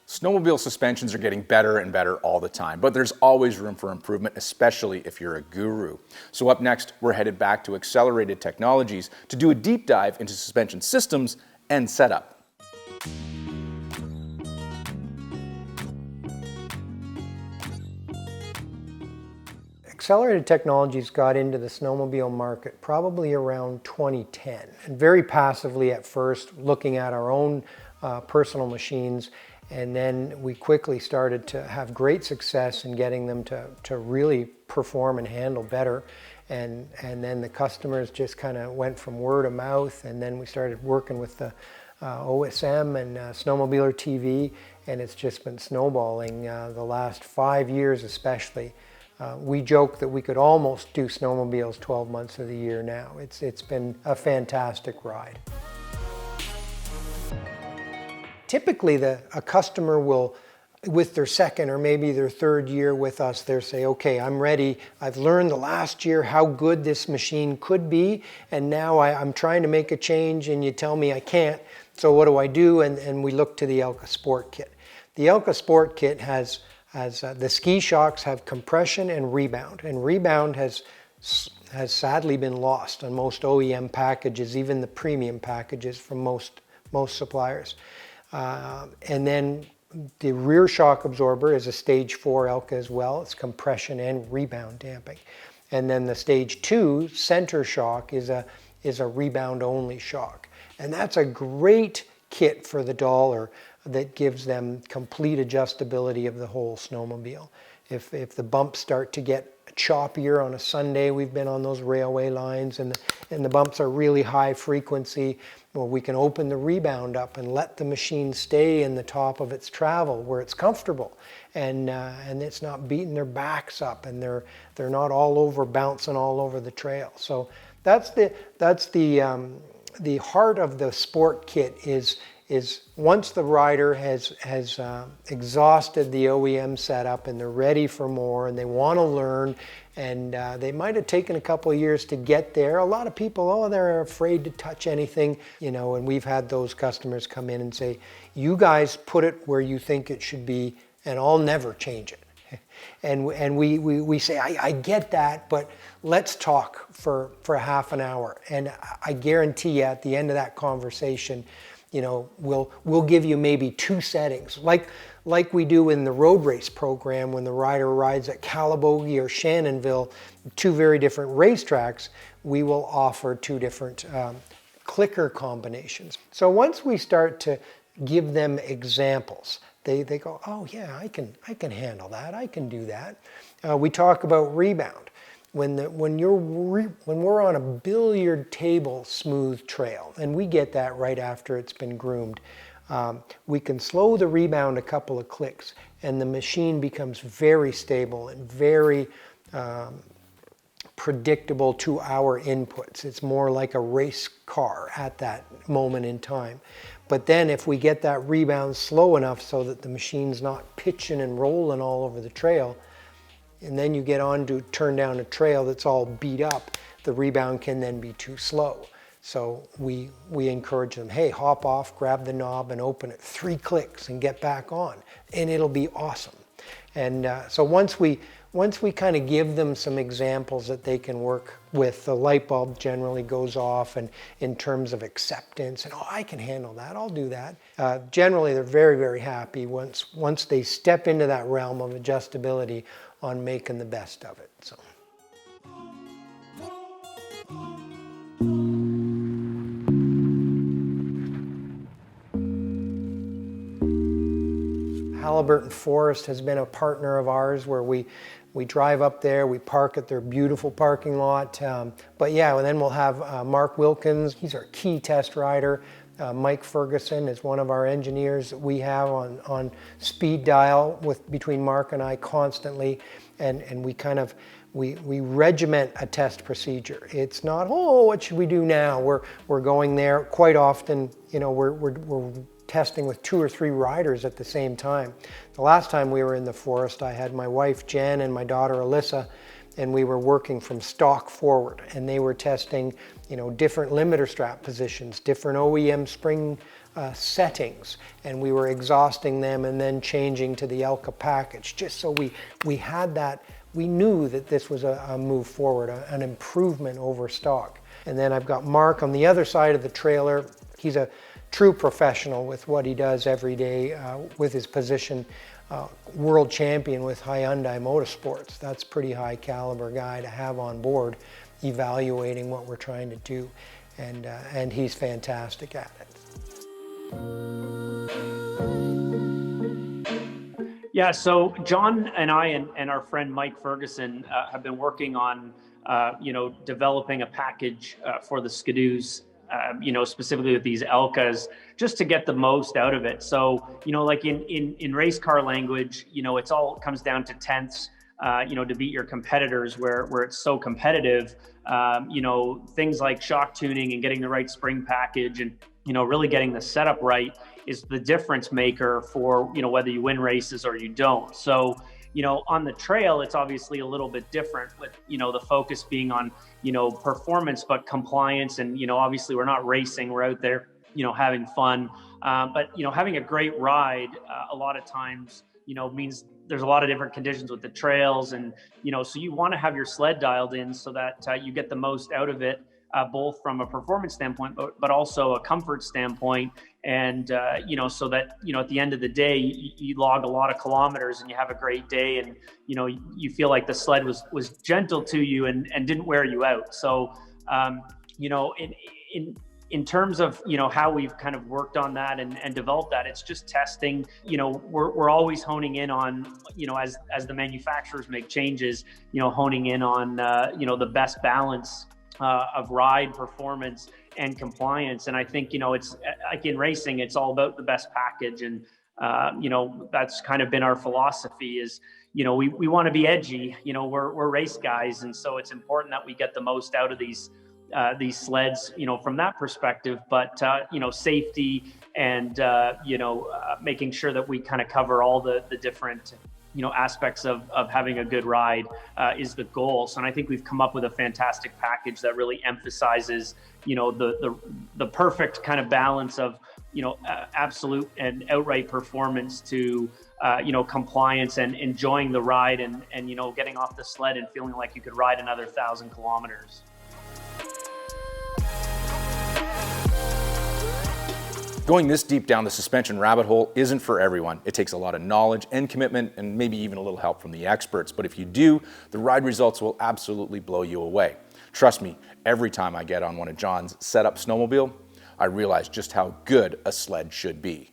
Snowmobile suspensions are getting better and better all the time, but there's always room for improvement, especially if you're a guru. So up next, we're headed back to Accelerated Technologies to do a deep dive into suspension systems and setup. Accelerated Technologies got into the snowmobile market probably around 2010, and very passively at first, looking at our own personal machines, and then we quickly started to have great success in getting them to really perform and handle better, and then the customers just kind of went from word of mouth, and then we started working with the OSM and Snowmobiler TV, and it's just been snowballing the last 5 years especially. We joke that we could almost do snowmobiles 12 months of the year now. It's been a fantastic ride. Typically, a customer will, with their second or maybe their third year with us, they'll say, okay, I'm ready. I've learned the last year how good this machine could be, and now I'm trying to make a change and you tell me I can't, so what do I do? And we look to the Elka Sport Kit. The Elka Sport Kit has the ski shocks have compression and rebound has sadly been lost on most OEM packages, even the premium packages from most suppliers. And then the rear shock absorber is a stage 4 Elka as well. It's compression and rebound damping. And then the stage 2 center shock is a rebound only shock. And that's a great kit for the dollar that gives them complete adjustability of the whole snowmobile. If the bumps start to get choppier on a Sunday, we've been on those railway lines, and the bumps are really high frequency, well, we can open the rebound up and let the machine stay in the top of its travel where it's comfortable, and it's not beating their backs up, and they're not all over bouncing all over the trail. So that's the heart of the sport kit is once the rider has exhausted the OEM setup and they're ready for more and they want to learn, and they might have taken a couple of years to get there. A lot of people, they're afraid to touch anything, and we've had those customers come in and say, you guys put it where you think it should be and I'll never change it. And we say, I get that, but let's talk for half an hour. And I guarantee you at the end of that conversation, we'll give you maybe 2 settings, like we do in the road race program when the rider rides at Calabogie or Shannonville, 2 very different racetracks. We will offer 2 different clicker combinations. So once we start to give them examples, they go, oh yeah, I can handle that. I can do that. We talk about rebound. When we're on a billiard table smooth trail, and we get that right after it's been groomed, we can slow the rebound a couple of clicks, and the machine becomes very stable and very predictable to our inputs. It's more like a race car at that moment in time. But then if we get that rebound slow enough so that the machine's not pitching and rolling all over the trail, and then you get on to turn down a trail that's all beat up, the rebound can then be too slow. So we encourage them, hey, hop off, grab the knob and open it 3 clicks and get back on, and it'll be awesome. And so once we kind of give them some examples that they can work with, the light bulb generally goes off, and in terms of acceptance, and I can handle that, I'll do that. Generally, they're very, very happy once they step into that realm of adjustability on making the best of it. So. Halliburton Forest has been a partner of ours where we drive up there, we park at their beautiful parking lot. But yeah, and then we'll have Mark Wilkins, he's our key test rider. Mike Ferguson is one of our engineers that we have on speed dial between Mark and I constantly, and we regiment a test procedure. It's not, what should we do now? We're going there quite often. We're testing with 2 or 3 riders at the same time. The last time we were in the forest, I had my wife Jen and my daughter Alyssa, and we were working from stock forward, and they were testing different limiter strap positions, different OEM spring settings, and we were exhausting them and then changing to the Elka package, just so we had that. We knew that this was a move forward, an improvement over stock. And then I've got Mark on the other side of the trailer. He's a true professional with what he does every day with his position, world champion with Hyundai Motorsports. That's a pretty high caliber guy to have on board evaluating what we're trying to do. And he's fantastic at it. Yeah, so John and I and our friend Mike Ferguson have been working on, developing a package for the Ski-Doos, specifically with these Elkas, just to get the most out of it. So, like in race car language, it's all comes down to tenths, to beat your competitors where it's so competitive. Things like shock tuning and getting the right spring package and, really getting the setup right is the difference maker for, whether you win races or you don't. So, on the trail, it's obviously a little bit different with, the focus being on, performance, but compliance. And, obviously we're not racing, we're out there, having fun. But, having a great ride a lot of times, means there's a lot of different conditions with the trails. And, so you want to have your sled dialed in so that you get the most out of it, both from a performance standpoint, but also a comfort standpoint. And, so that, at the end of the day, you log a lot of kilometers and you have a great day and, you feel like the sled was gentle to you and didn't wear you out. So, in terms of, how we've kind of worked on that and developed that, it's just testing. We're always honing in on, as the manufacturers make changes, honing in on, the best balance of ride performance and compliance. And I think, it's like in racing, it's all about the best package. And, that's kind of been our philosophy is, we want to be edgy, we're race guys. And so it's important that we get the most out of these sleds, from that perspective, but, safety and, making sure that we kind of cover all the different, aspects of having a good ride is the goal. So, and I think we've come up with a fantastic package that really emphasizes, the perfect kind of balance of, absolute and outright performance to, compliance and enjoying the ride and, getting off the sled and feeling like you could ride another 1,000 kilometers. Going this deep down the suspension rabbit hole isn't for everyone. It takes a lot of knowledge and commitment and maybe even a little help from the experts. But if you do, the ride results will absolutely blow you away. Trust me, every time I get on one of John's set-up snowmobile, I realize just how good a sled should be.